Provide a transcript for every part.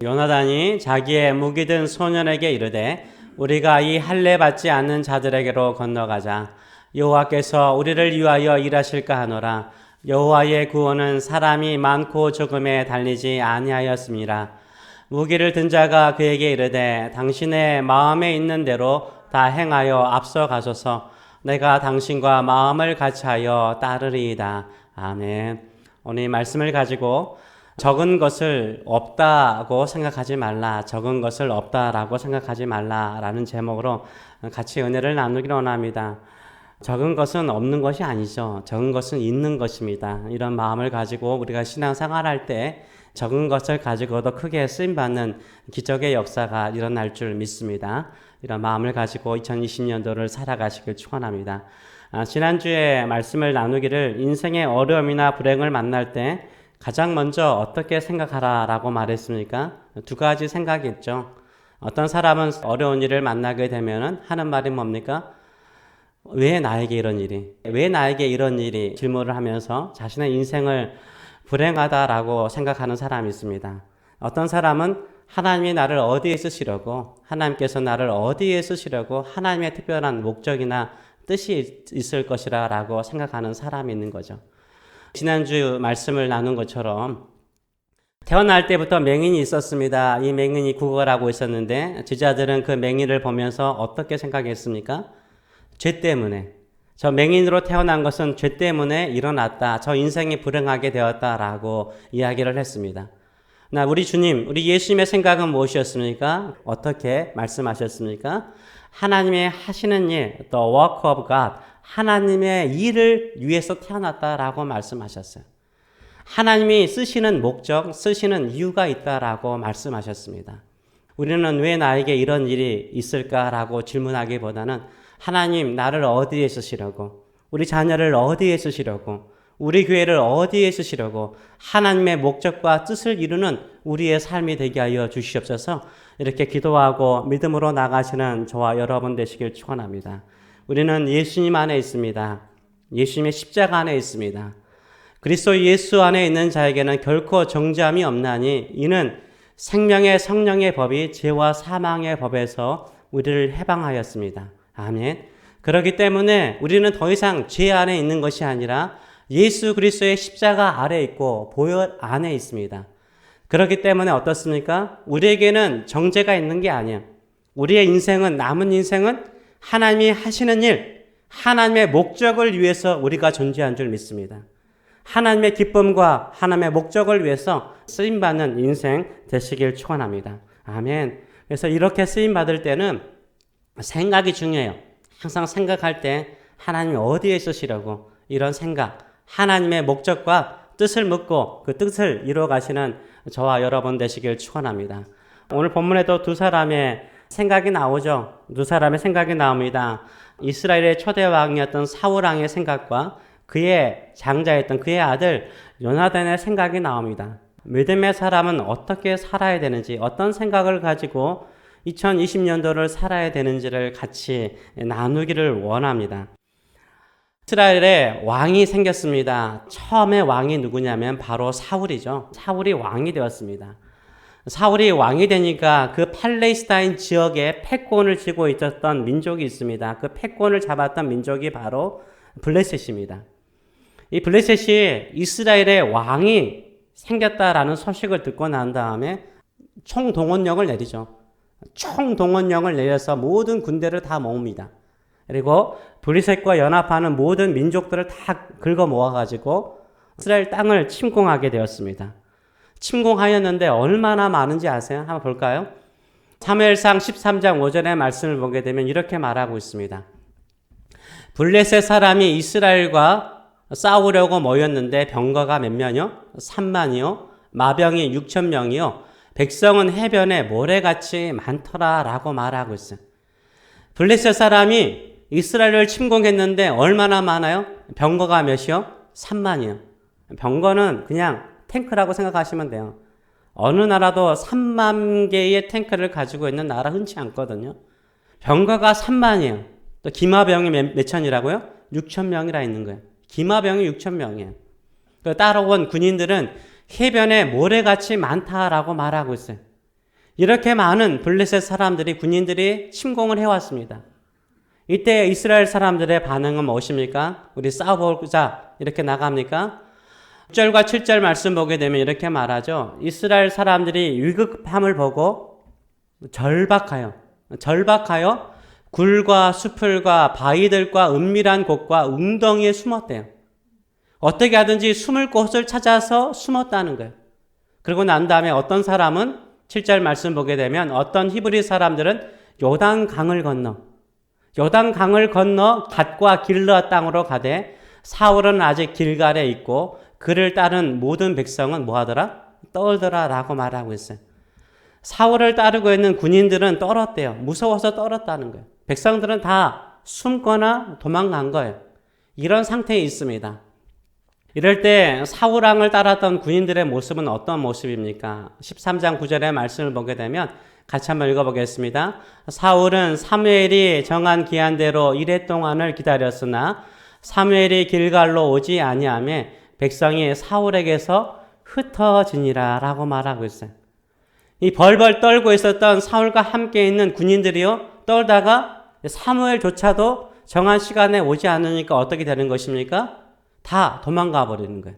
요나단이 자기의 무기 든 소년에게 이르되 우리가 이 할례 받지 않는 자들에게로 건너가자. 여호와께서 우리를 위하여 일하실까 하노라. 여호와의 구원은 사람이 많고 적음에 달리지 아니하였습니다. 무기를 든 자가 그에게 이르되 당신의 마음에 있는 대로 다 행하여 앞서 가소서. 내가 당신과 마음을 같이하여 따르리이다. 아멘. 오늘 이 말씀을 가지고 적은 것을 없다고 생각하지 말라. 적은 것을 없다라고 생각하지 말라라는 제목으로 같이 은혜를 나누기를 원합니다. 적은 것은 없는 것이 아니죠. 적은 것은 있는 것입니다. 이런 마음을 가지고 우리가 신앙생활할 때 적은 것을 가지고도 크게 쓰임받는 기적의 역사가 일어날 줄 믿습니다. 이런 마음을 가지고 2020년도를 살아가시길 축원합니다. 지난주에 말씀을 나누기를 인생의 어려움이나 불행을 만날 때 가장 먼저 어떻게 생각하라라고 말했습니까? 두 가지 생각이 있죠. 어떤 사람은 어려운 일을 만나게 되면 하는 말이 뭡니까? 왜 나에게 이런 일이? 왜 나에게 이런 일이? 질문을 하면서 자신의 인생을 불행하다라고 생각하는 사람이 있습니다. 어떤 사람은 하나님이 나를 어디에 쓰시려고, 하나님께서 나를 어디에 쓰시려고 하나님의 특별한 목적이나 뜻이 있을 것이라고 생각하는 사람이 있는 거죠. 지난주 말씀을 나눈 것처럼 태어날 때부터 맹인이 있었습니다. 이 맹인이 구걸하고 있었는데 제자들은 그 맹인을 보면서 어떻게 생각했습니까? 죄 때문에. 저 맹인으로 태어난 것은 죄 때문에 일어났다. 저 인생이 불행하게 되었다라고 이야기를 했습니다. 우리 주님, 우리 예수님의 생각은 무엇이었습니까? 어떻게 말씀하셨습니까? 하나님의 하시는 일, the work of God, 하나님의 일을 위해서 태어났다라고 말씀하셨어요. 하나님이 쓰시는 목적, 쓰시는 이유가 있다라고 말씀하셨습니다. 우리는 왜 나에게 이런 일이 있을까라고 질문하기보다는 하나님, 나를 어디에 쓰시려고, 우리 자녀를 어디에 쓰시려고, 우리 교회를 어디에 쓰시려고 하나님의 목적과 뜻을 이루는 우리의 삶이 되게 하여 주시옵소서. 이렇게 기도하고 믿음으로 나가시는 저와 여러분 되시길 축원합니다. 우리는 예수님 안에 있습니다. 예수님의 십자가 안에 있습니다. 그리스도 예수 안에 있는 자에게는 결코 정죄함이 없나니 이는 생명의 성령의 법이 죄와 사망의 법에서 우리를 해방하였습니다. 아멘. 그렇기 때문에 우리는 더 이상 죄 안에 있는 것이 아니라 예수 그리스도의 십자가 아래 있고 보혈 안에 있습니다. 그렇기 때문에 어떻습니까? 우리에게는 정죄가 있는 게 아니야. 우리의 인생은, 남은 인생은 하나님이 하시는 일, 하나님의 목적을 위해서 우리가 존재한 줄 믿습니다. 하나님의 기쁨과 하나님의 목적을 위해서 쓰임받는 인생 되시길 축원합니다. 아멘. 그래서 이렇게 쓰임받을 때는 생각이 중요해요. 항상 생각할 때 하나님이 어디에 쓰시려고 이런 생각, 하나님의 목적과 뜻을 묻고 그 뜻을 이루어 가시는 저와 여러분 되시길 축원합니다. 오늘 본문에도 두 사람의 생각이 나오죠. 두 사람의 생각이 나옵니다. 이스라엘의 초대 왕이었던 사울 왕의 생각과 그의 장자였던 그의 아들 요나단의 생각이 나옵니다. 믿음의 사람은 어떻게 살아야 되는지, 어떤 생각을 가지고 2020년도를 살아야 되는지를 같이 나누기를 원합니다. 이스라엘에 왕이 생겼습니다. 처음에 왕이 누구냐면 바로 사울이죠. 사울이 왕이 되었습니다. 사울이 왕이 되니까 그 팔레스타인 지역에 패권을 쥐고 있었던 민족이 있습니다. 그 패권을 잡았던 민족이 바로 블레셋입니다. 이 블레셋이 이스라엘의 왕이 생겼다라는 소식을 듣고 난 다음에 총동원령을 내리죠. 총동원령을 내려서 모든 군대를 다 모읍니다. 그리고 블레셋과 연합하는 모든 민족들을 다 긁어 모아가지고 이스라엘 땅을 침공하게 되었습니다. 침공하였는데 얼마나 많은지 아세요? 한번 볼까요? 사무엘상 13장 5절의 말씀을 보게 되면 이렇게 말하고 있습니다. 블레셋 사람이 이스라엘과 싸우려고 모였는데 병거가 몇 명이요? 3만이요. 마병이 6천 명이요. 백성은 해변에 모래같이 많더라라고 말하고 있어요. 블레셋 사람이 이스라엘을 침공했는데 얼마나 많아요? 병거가 몇이요? 3만이요. 병거는 그냥 탱크라고 생각하시면 돼요. 어느 나라도 3만 개의 탱크를 가지고 있는 나라 흔치 않거든요. 병거가 3만이에요. 또 기마병이 몇 천이라고요? 6천 명이라 있는 거예요. 기마병이 6천 명이에요. 따라온 군인들은 해변에 모래같이 많다라고 말하고 있어요. 이렇게 많은 블레셋 사람들이, 군인들이 침공을 해왔습니다. 이때 이스라엘 사람들의 반응은 무엇입니까? 우리 싸워보자 이렇게 나갑니까? 6절과 7절 말씀 보게 되면 이렇게 말하죠. 이스라엘 사람들이 위급함을 보고 절박하여 굴과 수풀과 바위들과 은밀한 곳과 웅덩이에 숨었대요. 어떻게 하든지 숨을 곳을 찾아서 숨었다는 거예요. 그러고 난 다음에 어떤 사람은 7절 말씀 보게 되면 어떤 히브리 사람들은 요단강을 건너 갓과 길르앗 땅으로 가되 사울은 아직 길갈에 있고 그를 따른 모든 백성은 뭐하더라? 떨더라라고 말하고 있어요. 사울을 따르고 있는 군인들은 떨었대요. 무서워서 떨었다는 거예요. 백성들은 다 숨거나 도망간 거예요. 이런 상태에 있습니다. 이럴 때 사울왕을 따랐던 군인들의 모습은 어떤 모습입니까? 13장 9절의 말씀을 보게 되면 같이 한번 읽어보겠습니다. 사울은 사무엘이 정한 기한대로 이레 동안을 기다렸으나 사무엘이 길갈로 오지 아니하며 백성이 사울에게서 흩어지니라 라고 말하고 있어요. 이 벌벌 떨고 있었던 사울과 함께 있는 군인들이요, 떨다가 사무엘조차도 정한 시간에 오지 않으니까 어떻게 되는 것입니까? 다 도망가 버리는 거예요.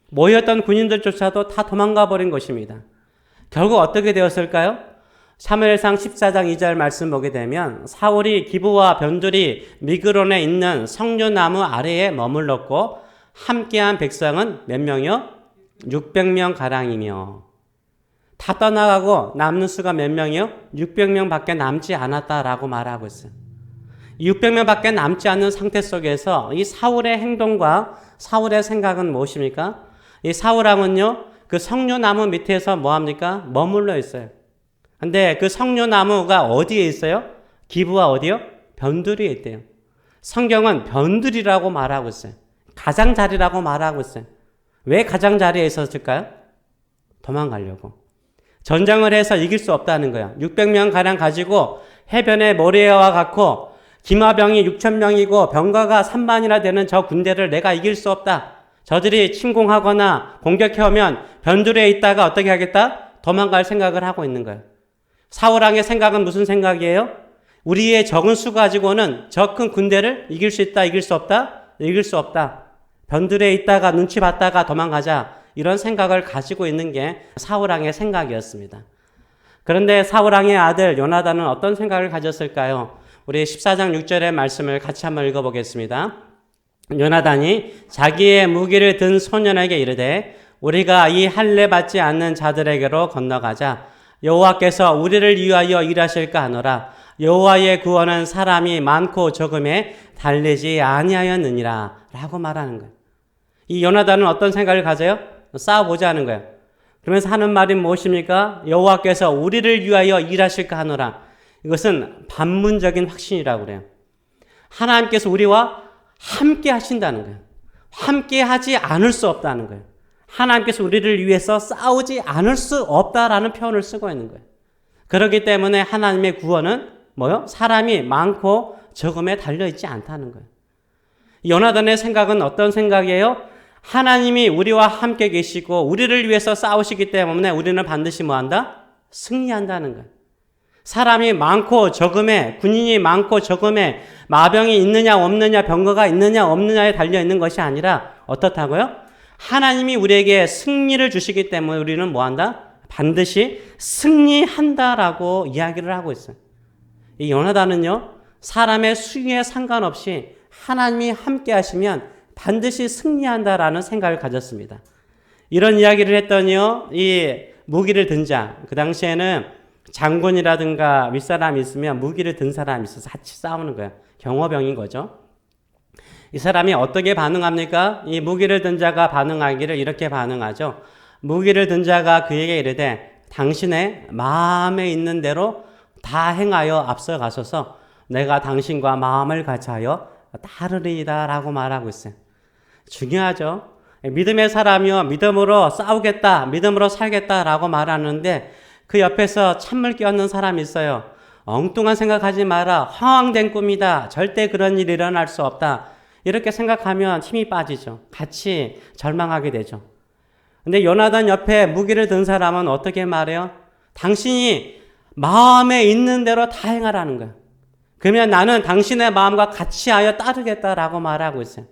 모였던 군인들조차도 다 도망가 버린 것입니다. 결국 어떻게 되었을까요? 사무엘상 14장 2절 말씀 보게 되면 사울이 기브와 변두리 미그론에 있는 석류나무 아래에 머물렀고 함께한 백성은 몇 명이요? 600명 가량이며 다 떠나가고 남는 수가 몇 명이요? 600명 밖에 남지 않았다라고 말하고 있어요. 600명 밖에 남지 않는 상태 속에서 이 사울의 행동과 사울의 생각은 무엇입니까? 이 사울왕은요, 그 석류나무 밑에서 뭐합니까? 머물러 있어요. 근데 그 석류나무가 어디에 있어요? 기브와 어디요? 변두리에 있대요. 성경은 변두리라고 말하고 있어요. 가장자리라고 말하고 있어요. 왜 가장자리에 있었을까요? 도망가려고. 전쟁을 해서 이길 수 없다는 거예요. 600명 가량 가지고 해변에 모래와 같고 기마병이 6,000명이고 병가가 3만이나 되는 저 군대를 내가 이길 수 없다. 저들이 침공하거나 공격해오면 변두리에 있다가 어떻게 하겠다? 도망갈 생각을 하고 있는 거예요. 사울왕의 생각은 무슨 생각이에요? 우리의 적은 수 가지고는 저 큰 군대를 이길 수 있다, 이길 수 없다? 이길 수 없다. 변두리에 있다가 눈치 봤다가 도망가자. 이런 생각을 가지고 있는 게 사울왕의 생각이었습니다. 그런데 사울왕의 아들 요나단은 어떤 생각을 가졌을까요? 우리 14장 6절의 말씀을 같이 한번 읽어보겠습니다. 요나단이 자기의 무기를 든 소년에게 이르되 우리가 이 할례 받지 않는 자들에게로 건너가자. 여호와께서 우리를 위하여 일하실까 하노라. 여호와의 구원은 사람이 많고 적음에 달리지 아니하였느니라 라고 말하는 거예요. 이 요나단은 어떤 생각을 가져요? 싸워보자 하는 거예요. 그러면서 하는 말이 무엇입니까? 여호와께서 우리를 위하여 일하실까 하노라. 이것은 반문적인 확신이라고 그래요. 하나님께서 우리와 함께 하신다는 거예요. 함께 하지 않을 수 없다는 거예요. 하나님께서 우리를 위해서 싸우지 않을 수 없다라는 표현을 쓰고 있는 거예요. 그렇기 때문에 하나님의 구원은 뭐요? 사람이 많고 적음에 달려있지 않다는 거예요. 요나단의 생각은 어떤 생각이에요? 하나님이 우리와 함께 계시고 우리를 위해서 싸우시기 때문에 우리는 반드시 뭐한다? 승리한다는 거예요. 사람이 많고 적음에, 군인이 많고 적음에 마병이 있느냐 없느냐 병거가 있느냐 없느냐에 달려있는 것이 아니라 어떻다고요? 하나님이 우리에게 승리를 주시기 때문에 우리는 뭐한다? 반드시 승리한다라고 이야기를 하고 있어요. 이 요나단은요, 사람의 수위에 상관없이 하나님이 함께 하시면 반드시 승리한다라는 생각을 가졌습니다. 이런 이야기를 했더니요, 이 무기를 든 자, 그 당시에는 장군이라든가 윗사람이 있으면 무기를 든 사람이 있어서 같이 싸우는 거예요. 경호병인 거죠. 이 사람이 어떻게 반응합니까? 이 무기를 든 자가 반응하기를 이렇게 반응하죠. 무기를 든 자가 그에게 이르되 당신의 마음에 있는 대로 다 행하여 앞서 가소서 내가 당신과 마음을 같이 하여 따르리이다 라고 말하고 있어요. 중요하죠. 믿음의 사람이요, 믿음으로 싸우겠다, 믿음으로 살겠다라고 말하는데 그 옆에서 찬물 끼얹는 사람이 있어요. 엉뚱한 생각하지 마라. 허황된 꿈이다. 절대 그런 일이 일어날 수 없다. 이렇게 생각하면 힘이 빠지죠. 같이 절망하게 되죠. 근데 요나단 옆에 무기를 든 사람은 어떻게 말해요? 당신이 마음에 있는 대로 다 행하라는 거야. 그러면 나는 당신의 마음과 같이 하여 따르겠다라고 말하고 있어요.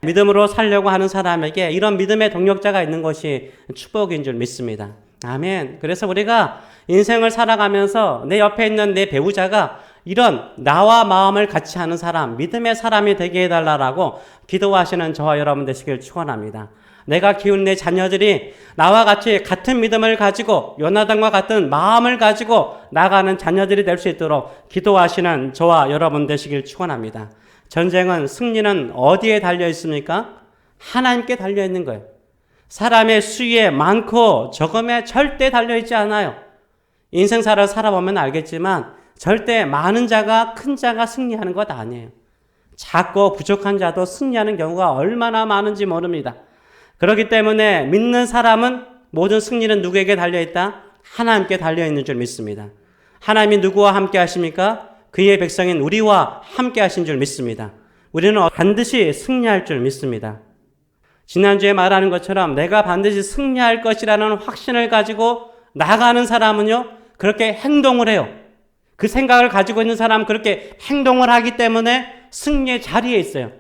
믿음으로 살려고 하는 사람에게 이런 믿음의 동력자가 있는 것이 축복인 줄 믿습니다. 아멘. 그래서 우리가 인생을 살아가면서 내 옆에 있는 내 배우자가 이런 나와 마음을 같이 하는 사람, 믿음의 사람이 되게 해달라고 기도하시는 저와 여러분 되시길 축원합니다. 내가 키운 내 자녀들이 나와 같이 같은 믿음을 가지고 요나단과 같은 마음을 가지고 나가는 자녀들이 될 수 있도록 기도하시는 저와 여러분 되시길 축원합니다. 전쟁은 승리는 어디에 달려 있습니까? 하나님께 달려 있는 거예요. 사람의 수에 많고 적음에 절대 달려 있지 않아요. 인생사를 살아보면 알겠지만 절대 많은 자가 큰 자가 승리하는 것 아니에요. 작고 부족한 자도 승리하는 경우가 얼마나 많은지 모릅니다. 그렇기 때문에 믿는 사람은 모든 승리는 누구에게 달려있다? 하나님께 달려있는 줄 믿습니다. 하나님이 누구와 함께 하십니까? 그의 백성인 우리와 함께 하신 줄 믿습니다. 우리는 반드시 승리할 줄 믿습니다. 지난주에 말하는 것처럼 내가 반드시 승리할 것이라는 확신을 가지고 나가는 사람은요, 그렇게 행동을 해요. 그 생각을 가지고 있는 사람은 그렇게 행동을 하기 때문에 승리의 자리에 있어요.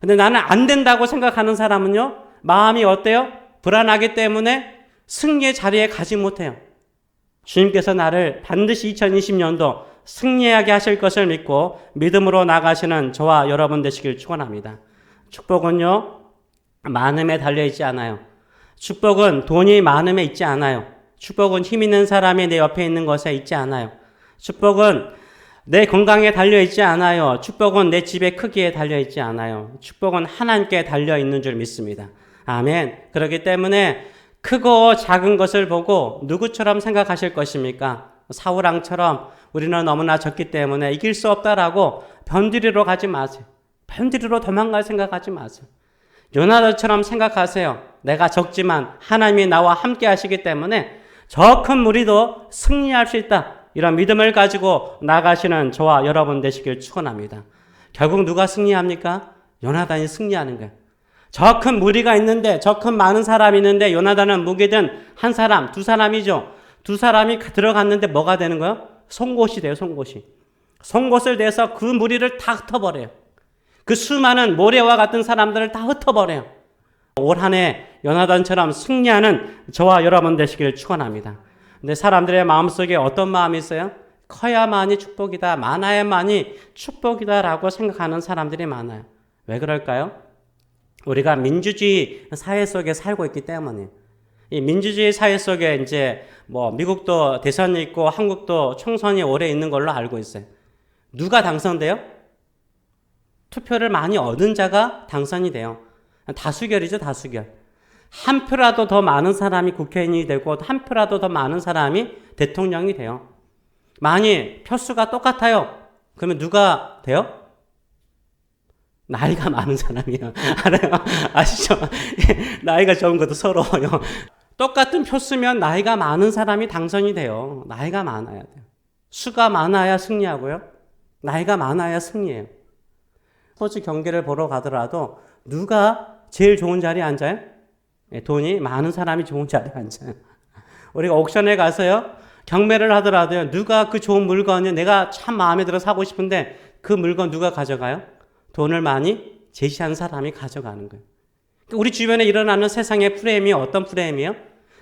근데 나는 안 된다고 생각하는 사람은요, 마음이 어때요? 불안하기 때문에 승리의 자리에 가지 못해요. 주님께서 나를 반드시 2020년도 승리하게 하실 것을 믿고 믿음으로 나가시는 저와 여러분 되시길 축원합니다. 축복은요, 많음에 달려있지 않아요. 축복은 돈이 많음에 있지 않아요. 축복은 힘 있는 사람이 내 옆에 있는 것에 있지 않아요. 축복은 내 건강에 달려있지 않아요. 축복은 내 집의 크기에 달려있지 않아요. 축복은 하나님께 달려있는 줄 믿습니다. 아멘. 그렇기 때문에 크고 작은 것을 보고 누구처럼 생각하실 것입니까? 사울왕처럼 우리는 너무나 적기 때문에 이길 수 없다라고 변두리로 가지 마세요. 변두리로 도망갈 생각하지 마세요. 요나단처럼 생각하세요. 내가 적지만 하나님이 나와 함께 하시기 때문에 저 큰 무리도 승리할 수 있다. 이런 믿음을 가지고 나가시는 저와 여러분 되시길 축원합니다. 결국 누가 승리합니까? 요나단이 승리하는 거예요. 저 큰 무리가 있는데, 저 큰 많은 사람이 있는데 요나단은 무기든 한 사람, 두 사람이죠. 두 사람이 들어갔는데 뭐가 되는 거예요? 송곳이 돼요, 송곳이. 송곳을 대서 그 무리를 다 흩어버려요. 그 수많은 모래와 같은 사람들을 다 흩어버려요. 올 한 해 요나단처럼 승리하는 저와 여러분 되시길 축원합니다. 근데 사람들의 마음속에 어떤 마음이 있어요? 커야만이 축복이다, 많아야만이 축복이다라고 생각하는 사람들이 많아요. 왜 그럴까요? 우리가 민주주의 사회 속에 살고 있기 때문에. 이 민주주의 사회 속에 이제 미국도 대선이 있고 한국도 총선이 오래 있는 걸로 알고 있어요. 누가 당선돼요? 투표를 많이 얻은 자가 당선이 돼요. 다수결이죠, 다수결. 한 표라도 더 많은 사람이 국회의원이 되고 한 표라도 더 많은 사람이 대통령이 돼요. 만일 표수가 똑같아요. 그러면 누가 돼요? 나이가 많은 사람이요. 알아요? 아시죠? 나이가 적은 것도 서러워요. 똑같은 표수면 나이가 많은 사람이 당선이 돼요. 나이가 많아야 돼요. 수가 많아야 승리하고요. 나이가 많아야 승리해요. 스포츠 경기를 보러 가더라도 누가 제일 좋은 자리에 앉아요? 돈이 많은 사람이 좋은 자리에 앉아요. 우리가 옥션에 가서요, 경매를 하더라도요, 누가 그 좋은 물건을 내가 참 마음에 들어 사고 싶은데 그 물건 누가 가져가요? 돈을 많이 제시한 사람이 가져가는 거예요. 우리 주변에 일어나는 세상의 프레임이 어떤 프레임이에요?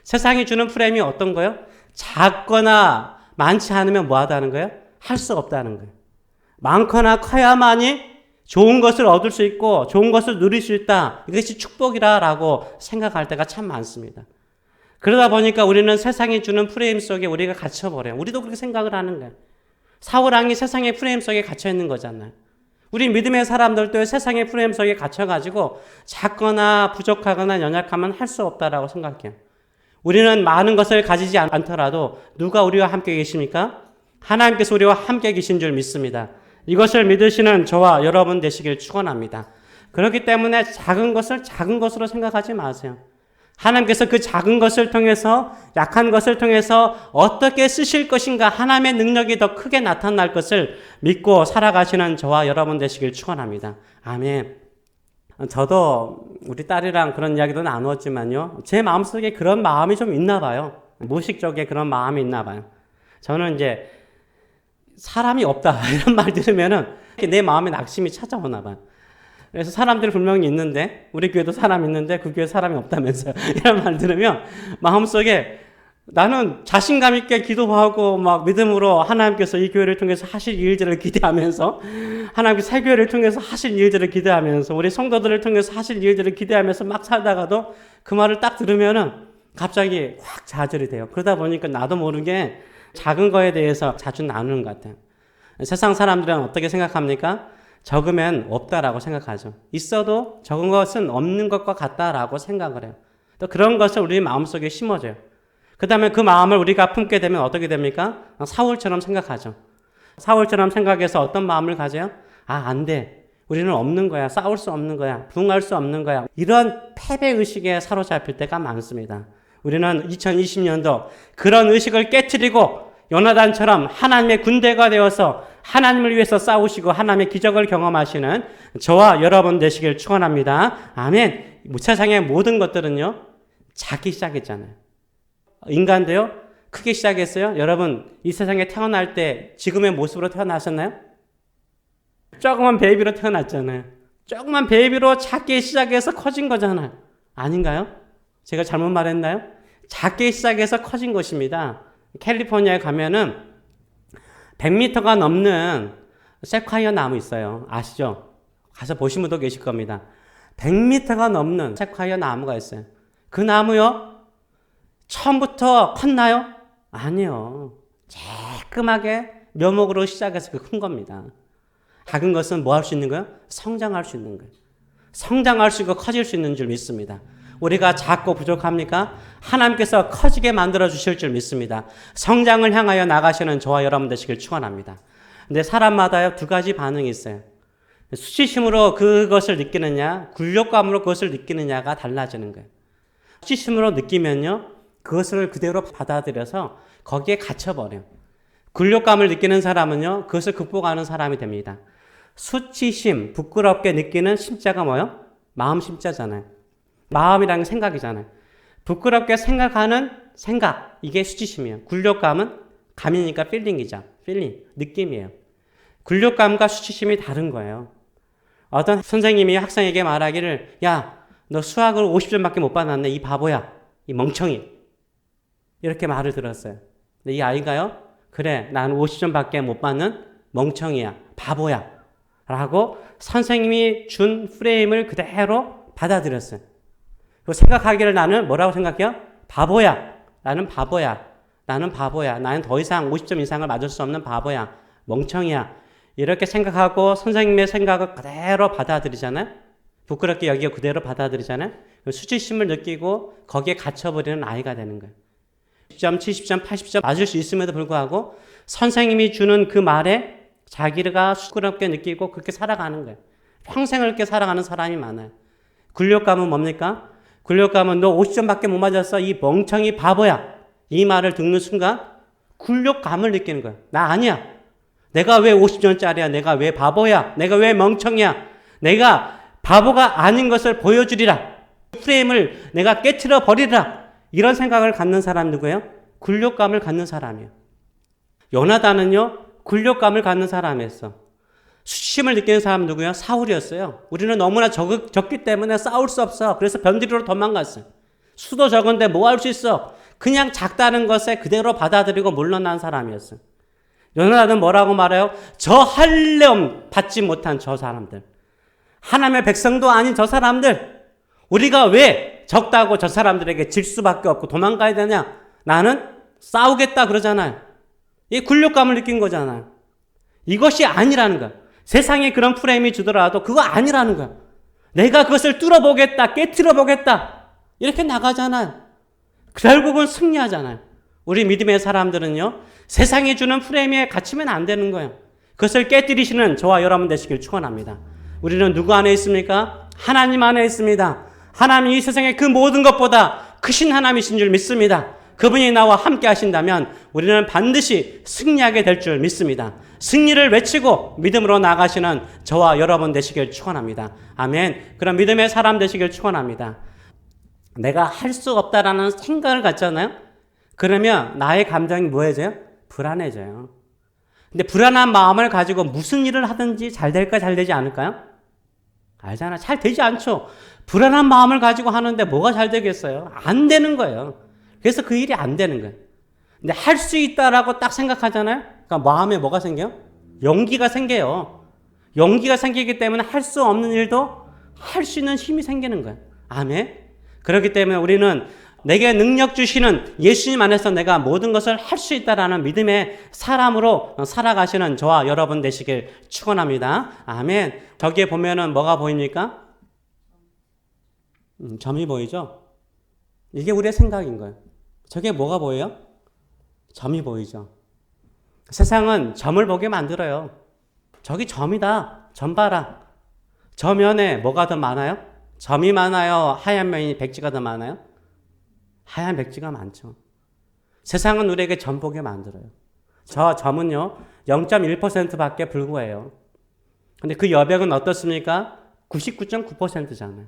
세상이 주는 프레임이 어떤 거예요? 작거나 많지 않으면 뭐 하다는 거예요? 할 수 없다는 거예요. 많거나 커야만이 좋은 것을 얻을 수 있고 좋은 것을 누릴 수 있다. 이것이 축복이라고 생각할 때가 참 많습니다. 그러다 보니까 우리는 세상이 주는 프레임 속에 우리가 갇혀버려요. 우리도 그렇게 생각을 하는 거예요. 사울왕이 세상의 프레임 속에 갇혀있는 거잖아요. 우리 믿음의 사람들도 세상의 프레임 속에 갇혀가지고 작거나 부족하거나 연약하면 할 수 없다라고 생각해요. 우리는 많은 것을 가지지 않더라도 누가 우리와 함께 계십니까? 하나님께서 우리와 함께 계신 줄 믿습니다. 이것을 믿으시는 저와 여러분 되시길 축원합니다. 그렇기 때문에 작은 것을 작은 것으로 생각하지 마세요. 하나님께서 그 작은 것을 통해서, 약한 것을 통해서 어떻게 쓰실 것인가, 하나님의 능력이 더 크게 나타날 것을 믿고 살아가시는 저와 여러분 되시길 축원합니다. 아멘. 저도 우리 딸이랑 그런 이야기도 나누었지만요, 제 마음속에 그런 마음이 좀 있나 봐요. 무의식적에 그런 마음이 있나 봐요. 저는 이제 사람이 없다 이런 말 들으면은 내 마음에 낙심이 찾아오나 봐요. 그래서 사람들이 분명히 있는데 우리 교회도 사람 있는데 그 교회 사람이 없다면서요. 이런 말 들으면 마음속에 나는 자신감 있게 기도하고 막 믿음으로 하나님께서 이 교회를 통해서 하실 일들을 기대하면서 하나님께서 새 교회를 통해서 하실 일들을 기대하면서 우리 성도들을 통해서 하실 일들을 기대하면서 막 살다가도 그 말을 딱 들으면은 갑자기 확 좌절이 돼요. 그러다 보니까 나도 모르게 작은 거에 대해서 자주 나누는 것 같아요. 세상 사람들은 어떻게 생각합니까? 적으면 없다라고 생각하죠. 있어도 적은 것은 없는 것과 같다라고 생각을 해요. 또 그런 것을 우리 마음속에 심어줘요. 그 다음에 그 마음을 우리가 품게 되면 어떻게 됩니까? 사울처럼 생각하죠. 사울처럼 생각해서 어떤 마음을 가져요? 안 돼. 우리는 없는 거야. 싸울 수 없는 거야. 부응할 수 없는 거야. 이런 패배의식에 사로잡힐 때가 많습니다. 우리는 2020년도 그런 의식을 깨트리고 요나단처럼 하나님의 군대가 되어서 하나님을 위해서 싸우시고 하나님의 기적을 경험하시는 저와 여러분 되시길 축원합니다. 아멘. 세상의 모든 것들은요. 작기 시작했잖아요. 인간도요. 크게 시작했어요. 여러분 이 세상에 태어날 때 지금의 모습으로 태어나셨나요? 조그만 베이비로 태어났잖아요. 조그만 베이비로 작게 시작해서 커진 거잖아요. 아닌가요? 제가 잘못 말했나요? 작게 시작해서 커진 것입니다. 캘리포니아에 가면은 100m가 넘는 세콰이어 나무 있어요. 아시죠? 가서 보신 분도 계실 겁니다. 100m가 넘는 세콰이어 나무가 있어요. 그 나무요? 처음부터 컸나요? 아니요. 쬐끔하게 묘목으로 시작해서 큰 겁니다. 작은 것은 뭐 할 수 있는 거예요? 성장할 수 있는 거예요. 성장할 수 있고 커질 수 있는 줄 믿습니다. 우리가 작고 부족합니까? 하나님께서 커지게 만들어 주실 줄 믿습니다. 성장을 향하여 나가시는 저와 여러분 되시길 축원합니다. 근데 사람마다요 두 가지 반응이 있어요. 수치심으로 그것을 느끼느냐, 굴욕감으로 그것을 느끼느냐가 달라지는 거예요. 수치심으로 느끼면요, 그것을 그대로 받아들여서 거기에 갇혀버려요. 굴욕감을 느끼는 사람은요, 그것을 극복하는 사람이 됩니다. 수치심, 부끄럽게 느끼는 심자가 뭐예요? 마음 심자잖아요. 마음이라는 생각이잖아요. 부끄럽게 생각하는 생각, 이게 수치심이에요. 굴욕감은 감이니까 필링이죠. 필링, 느낌이에요. 굴욕감과 수치심이 다른 거예요. 어떤 선생님이 학생에게 말하기를, 야, 너 수학을 50점밖에 못 받았네. 이 바보야. 이 멍청이. 이렇게 말을 들었어요. 근데 이 아이가요, 그래, 나는 50점밖에 못 받는 멍청이야. 바보야. 라고 선생님이 준 프레임을 그대로 받아들였어요. 그리고 생각하기를 나는 뭐라고 생각해요? 바보야. 나는 바보야. 나는 바보야. 나는 더 이상 50점 이상을 맞을 수 없는 바보야. 멍청이야. 이렇게 생각하고 선생님의 생각을 그대로 받아들이잖아요. 부끄럽게 여기고 그대로 받아들이잖아요. 수치심을 느끼고 거기에 갇혀버리는 아이가 되는 거예요. 60점, 70점, 80점 맞을 수 있음에도 불구하고 선생님이 주는 그 말에 자기가 부끄럽게 느끼고 그렇게 살아가는 거예요. 평생을 그렇게 살아가는 사람이 많아요. 굴욕감은 뭡니까? 굴욕감은 너 50점밖에 못 맞았어. 이 멍청이 바보야. 이 말을 듣는 순간 굴욕감을 느끼는 거예요. 나 아니야. 내가 왜 50점짜리야? 내가 왜 바보야? 내가 왜 멍청이야? 내가 바보가 아닌 것을 보여주리라. 프레임을 내가 깨트려 버리라. 이런 생각을 갖는 사람 누구예요? 굴욕감을 갖는 사람이에요. 요나단은요, 굴욕감을 갖는 사람이었어. 수치심을 느끼는 사람 누구예요? 사울이었어요. 우리는 너무나 적기 때문에 싸울 수 없어. 그래서 변두리로 도망갔어요. 수도 적은데 뭐 할 수 있어? 그냥 작다는 것에 그대로 받아들이고 물러난 사람이었어요. 요나단은 뭐라고 말해요? 저 할례음 받지 못한 저 사람들. 하나님의 백성도 아닌 저 사람들. 우리가 왜 적다고 저 사람들에게 질 수밖에 없고 도망가야 되냐? 나는 싸우겠다 그러잖아요. 이 굴욕감을 느낀 거잖아요. 이것이 아니라는 거야. 세상에 그런 프레임이 주더라도 그거 아니라는 거야. 내가 그것을 뚫어보겠다, 깨트려보겠다. 이렇게 나가잖아요. 결국은 승리하잖아요. 우리 믿음의 사람들은요, 세상이 주는 프레임에 갇히면 안 되는 거예요. 그것을 깨뜨리시는 저와 여러분 되시길 축원합니다. 우리는 누구 안에 있습니까? 하나님 안에 있습니다. 하나님이 이 세상의 그 모든 것보다 크신 하나님이신 줄 믿습니다. 그분이 나와 함께 하신다면 우리는 반드시 승리하게 될 줄 믿습니다. 승리를 외치고 믿음으로 나가시는 저와 여러분 되시길 축원합니다. 아멘. 그런 믿음의 사람 되시길 축원합니다. 내가 할 수 없다라는 생각을 갖잖아요. 그러면 나의 감정이 뭐해져요? 불안해져요. 근데 불안한 마음을 가지고 무슨 일을 하든지 잘 될까 잘 되지 않을까요? 알잖아. 잘 되지 않죠. 불안한 마음을 가지고 하는데 뭐가 잘 되겠어요? 안 되는 거예요. 그래서 그 일이 안 되는 거예요. 근데 할 수 있다라고 딱 생각하잖아요. 그러니까 마음에 뭐가 생겨요? 용기가 생겨요. 용기가 생기기 때문에 할 수 없는 일도 할 수 있는 힘이 생기는 거예요. 아멘. 그렇기 때문에 우리는 내게 능력 주시는 예수님 안에서 내가 모든 것을 할 수 있다라는 믿음의 사람으로 살아가시는 저와 여러분 되시길 축원합니다. 아멘. 저기에 보면은 뭐가 보입니까? 점이 보이죠? 이게 우리의 생각인 거예요. 저게 뭐가 보여요? 점이 보이죠. 세상은 점을 보게 만들어요. 저기 점이다. 점 봐라. 저 면에 뭐가 더 많아요? 점이 많아요? 하얀 면이 백지가 더 많아요? 하얀 백지가 많죠. 세상은 우리에게 점 보게 만들어요. 저 점은요, 0.1%밖에 불구해요. 근데 그 여백은 어떻습니까? 99.9%잖아요.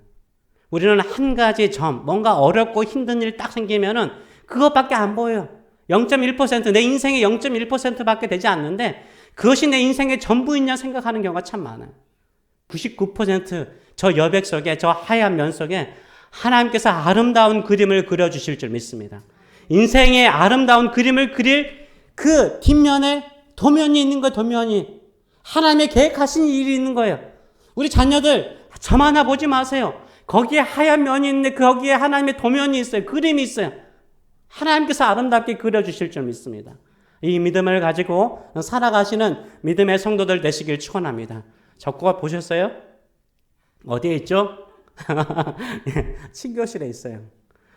우리는 한 가지 점, 뭔가 어렵고 힘든 일 딱 생기면은 그것밖에 안 보여요. 0.1%, 내 인생의 0.1%밖에 되지 않는데 그것이 내 인생의 전부이냐 생각하는 경우가 참 많아요. 99%저 여백 속에, 저 하얀 면 속에 하나님께서 아름다운 그림을 그려주실 줄 믿습니다. 인생의 아름다운 그림을 그릴 그 뒷면에 도면이 있는 거예요, 도면이. 하나님의 계획하신 일이 있는 거예요. 우리 자녀들 점 하나 보지 마세요. 거기에 하얀 면이 있는데 거기에 하나님의 도면이 있어요. 그림이 있어요. 하나님께서 아름답게 그려주실 줄 믿습니다. 이 믿음을 가지고 살아가시는 믿음의 성도들 되시길 축원합니다. 적고가 보셨어요? 어디에 있죠? 친교실에 있어요.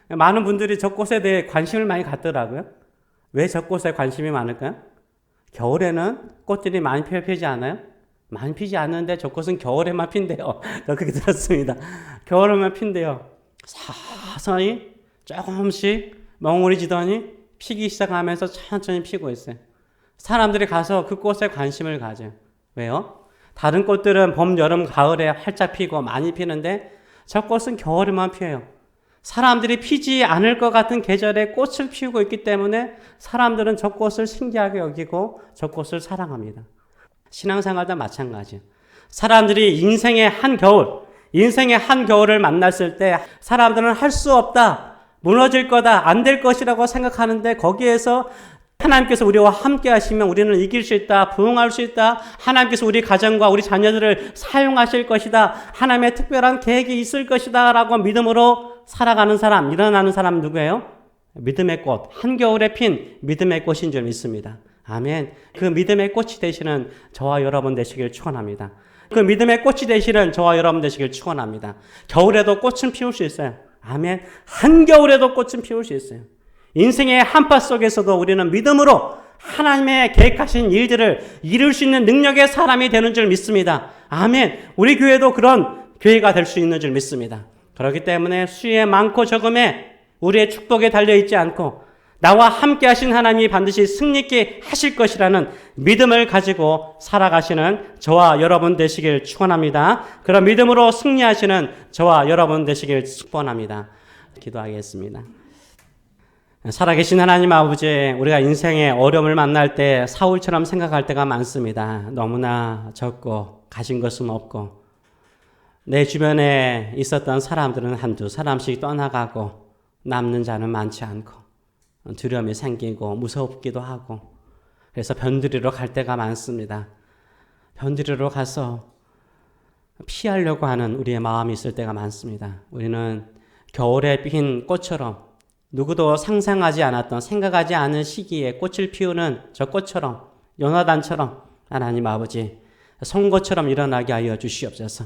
많은 분들이 젖꽃에 대해 관심을 많이 갖더라고요. 왜 젖꽃에 관심이 많을까요? 겨울에는 꽃들이 많이 피지 않아요? 많이 피지 않는데 젖꽃은 겨울에만 핀대요. 그렇게 들었습니다. 겨울에만 핀대요. 서서히 조금씩 멍울해지더니 피기 시작하면서 천천히 피고 있어요. 사람들이 가서 그 꽃에 관심을 가져요. 왜요? 다른 꽃들은 봄, 여름, 가을에 활짝 피고 많이 피는데 저 꽃은 겨울에만 피어요. 사람들이 피지 않을 것 같은 계절에 꽃을 피우고 있기 때문에 사람들은 저 꽃을 신기하게 여기고 저 꽃을 사랑합니다. 신앙생활도 마찬가지예요. 사람들이 인생의 한겨울을 만났을 때 사람들은 할 수 없다, 무너질 거다, 안 될 것이라고 생각하는데 거기에서 하나님께서 우리와 함께 하시면 우리는 이길 수 있다, 부응할 수 있다, 하나님께서 우리 가정과 우리 자녀들을 사용하실 것이다, 하나님의 특별한 계획이 있을 것이다 라고 믿음으로 살아가는 사람, 일어나는 사람 누구예요? 믿음의 꽃, 한겨울에 핀 믿음의 꽃인 줄 믿습니다. 아멘. 그 믿음의 꽃이 되시는 저와 여러분 되시길 축원합니다. 그 믿음의 꽃이 되시는 저와 여러분 되시길 축원합니다. 겨울에도 꽃은 피울 수 있어요. 아멘. 한겨울에도 꽃은 피울 수 있어요. 인생의 한파 속에서도 우리는 믿음으로 하나님의 계획하신 일들을 이룰 수 있는 능력의 사람이 되는 줄 믿습니다. 아멘. 우리 교회도 그런 교회가 될 수 있는 줄 믿습니다. 그렇기 때문에 수의 많고 적음에 우리의 축복에 달려있지 않고 나와 함께 하신 하나님이 반드시 승리있게 하실 것이라는 믿음을 가지고 살아가시는 저와 여러분 되시길 축원합니다. 그런 믿음으로 승리하시는 저와 여러분 되시길 축원합니다. 기도하겠습니다. 살아계신 하나님 아버지, 우리가 인생의 어려움을 만날 때 사울처럼 생각할 때가 많습니다. 너무나 적고 가진 것은 없고 내 주변에 있었던 사람들은 한두 사람씩 떠나가고 남는 자는 많지 않고 두려움이 생기고 무섭기도 하고 그래서 변두리로 갈 때가 많습니다. 변두리로 가서 피하려고 하는 우리의 마음이 있을 때가 많습니다. 우리는 겨울에 핀 꽃처럼 누구도 상상하지 않았던 생각하지 않은 시기에 꽃을 피우는 저 꽃처럼 요나단처럼 하나님 아버지 송곳처럼 일어나게 하여 주시옵소서.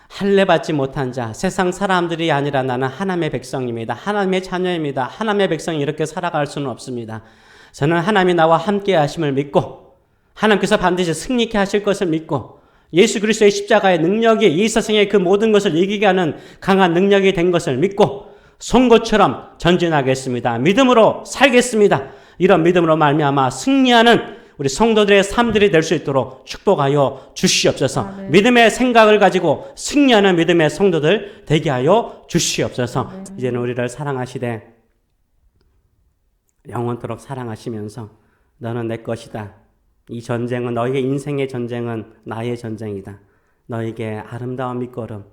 할례 받지 못한 자, 세상 사람들이 아니라 나는 하나님의 백성입니다. 하나님의 자녀입니다. 하나님의 백성이 이렇게 살아갈 수는 없습니다. 저는 하나님이 나와 함께 하심을 믿고 하나님께서 반드시 승리케 하실 것을 믿고 예수 그리스도의 십자가의 능력이 이 세상의 그 모든 것을 이기게 하는 강한 능력이 된 것을 믿고 송곳처럼 전진하겠습니다. 믿음으로 살겠습니다. 이런 믿음으로 말미암아 승리하는 우리 성도들의 삶들이 될 수 있도록 축복하여 주시옵소서. 네. 믿음의 생각을 가지고 승리하는 믿음의 성도들 되게 하여 주시옵소서. 네. 이제는 우리를 사랑하시되 영원토록 사랑하시면서 너는 내 것이다. 이 전쟁은 너희의 인생의 전쟁은 나의 전쟁이다. 너에게 아름다운 밑거름,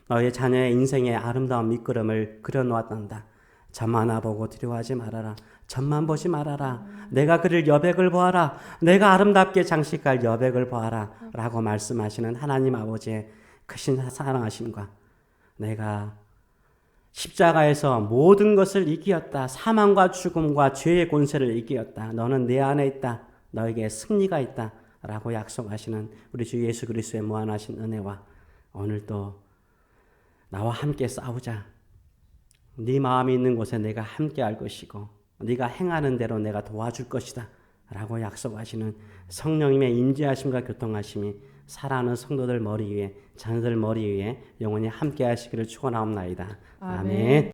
너의 자녀의 인생의 아름다운 밑거름을 그려놓았단다. 점만 보고 두려워하지 말아라. 점만 보지 말아라. 내가 그릴 여백을 보아라. 내가 아름답게 장식할 여백을 보아라. 라고 말씀하시는 하나님 아버지의 크신 사랑하심과 내가 십자가에서 모든 것을 이기었다. 사망과 죽음과 죄의 권세를 이기었다. 너는 내 안에 있다. 너에게 승리가 있다. 라고 약속하시는 우리 주 예수 그리스도의 무한하신 은혜와 오늘도 나와 함께 싸우자. 네 마음이 있는 곳에 내가 함께 할 것이고 네가 행하는 대로 내가 도와줄 것이다. 라고 약속하시는 성령님의 임재하심과 교통하심이 사랑하는 성도들 머리 위에 자녀들 머리 위에 영원히 함께 하시기를 축원하옵나이다. 아멘.